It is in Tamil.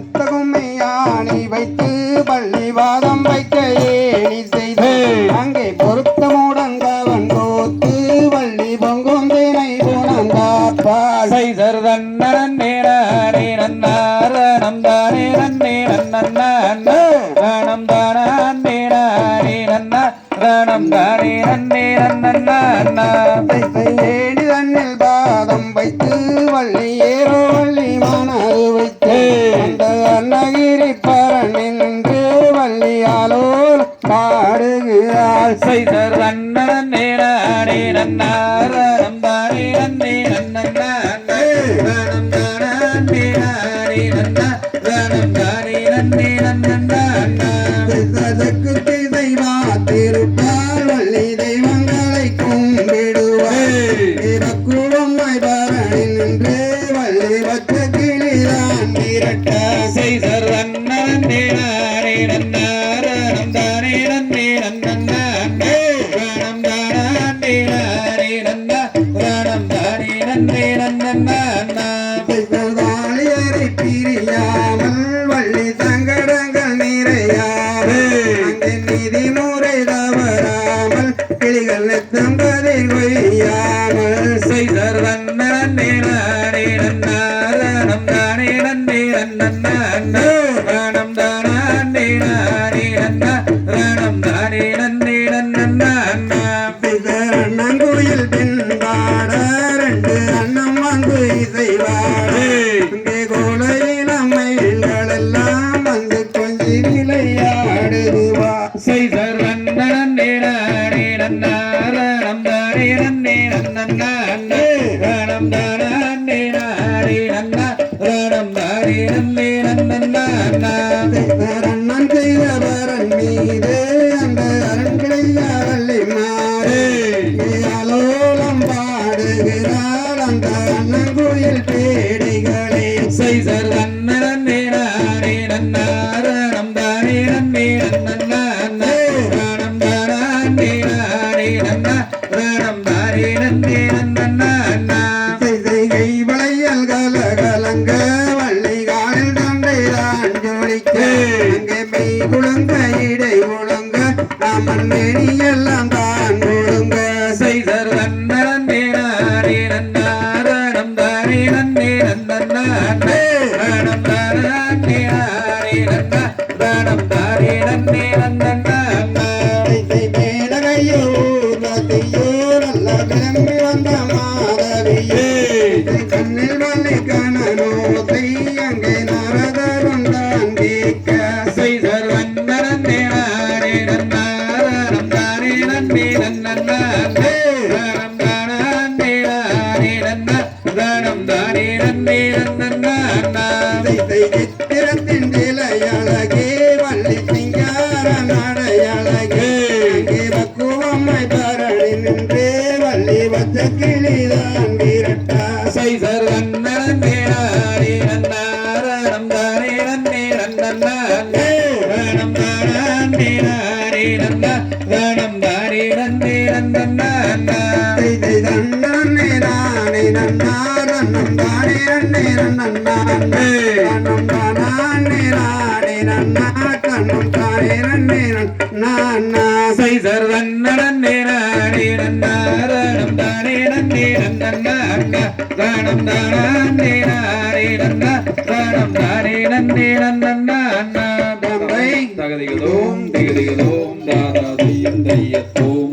வர்த்தகுமையாணி வைத்து பள்ளிவாதம் வைக்க ஏணி செய்து அங்கே பொருத்தமுடங்கவன் கோத்து வள்ளி பொங்குந்தினை புனந்தாப்பாள் செய்தர் தன்னே நானே நன்னாரணம் தானே நன்னே நன்னண்ணம் தானே நானே நன்னாரணம் தானே நன்னே நன்னண்ணா ஏணி தன்னில் பாதம் வைத்து வள்ளி ஏறோ வள்ளி மனது வைத்து அந்த அன்னகிரி பரணில் நின்று வள்ளியாலோர் பாடுகிறாள் செய்தர் அண்ணனே நானே நன்னாரணம் தானே நன்னே நன்னண்ணம் தானே நானே நன்னாரணம் தானே நன்னே நன்னண்ணா திருப்பால் வள்ளி தெய்வங்களை கும்பிடுவார் குழம்மாய் பரணில் நின்று வள்ளி வச்ச கிளிதான் விரட்ட செய்தர் அண்ணனே நானே நன்னாரணம் தானே நன்னே நன்னண்ணம் தானே நானே நன்னாரணம் தானே நன்னே நன்னண்ணா தாலியரை பிரியாமல் வள்ளி சங்கடங்கள் நிறையாது அங்கே நீதிமுறை தவறாமல் கிளிகள் தம்பதை கொய்யாமல் செய்தர் அண்ணனே நானே நன்னாரணம் தானே நன்னே நன்னண்ணம் தானே நானே நன்னாரணம் தானே நன்னே நன்னண்ணா அண்ணங்குயில் பின்பாட ரெண்டு அண்ணம் வந்து இசைவாடு இங்கே கோலையில் அம்மைகள் எல்லாம் வந்து கொஞ்சி விளையாடுவா செய்தர் அண்ணனே நானே நன்னாரணம் தானே நன்னே நன்னண்ணம் தானே நானே நன்னாரணம் தானே நன்னே நன்னண்ணா அண்ணன் செய்தவரன் மீது அந்த அரண்களை வள்ளி மாறு அலோலம் பாடுகிறாள் அந்த அண்ணங்குயில் பேடிகளே செய்தர் அண்ணனே நானே நன்னாரணம் தானே நன்னே நன்னண்ணம் தானே நானே நன்னாரணம் தானே நன்னே நன்னண்ணா செய்கை வளையல் கலகலங்க வள்ளிகாலில் தந்தைதான் ஜோடிக்க அங்கே மெய் குழங்க இடை ஒழுங்க அம்மன் மேனி எல்லாம் தான் ஒழுங்க செய்தர் அண்ணனே நானே நன்னாரணம் தானே நன்னே நன்னண்ணம் தானே நானே நன்னாரணம் தானே நன்னே நன்னண்ணா மேலகையோ நதியோ நல்ல கிளம்பி வந்த மாதவியே கண்ணில் வள்ளி கணனோசை அங்கே நாரதருந்தான் கேட்க செய்தர் அண்ணனே நானே நன்னாரணம் தானே நன்னே நன்னண்ணம் தானே நானே நன்னாரணம் தானே நன்னே நன்னண்ணா சித்திரத்தின் நிலையழகே வள்ளி சிங்கார நடையழகே அங்கே பக்குவம்மாய் பரணி நின்று வள்ளி வச்ச கிளிதான் விரட்டா செய்தர் அண்ணனே நானே நன்னாரணம் தானே நன்னே நன்னண்ணம் தானே நானே நன்னாரணம் தானே நன்னே நன்னண்ணா அண்ணனே நானே நன்னாரணம் தானே நன்னே நன்னண்ணம் தானே நானே நன்னாரணம் தானே நன்னே நன்னண்ணா செய்தர் அண்ணனே நானே நன்னாரணம் தானே நன்னே நன்னண்ணம் தானே நானே நன்னாரணம் தானே நன்னே நன்னண்ணா தகதிகளோம் திகதிகளோம் தாதா தையம் தையத்தோம்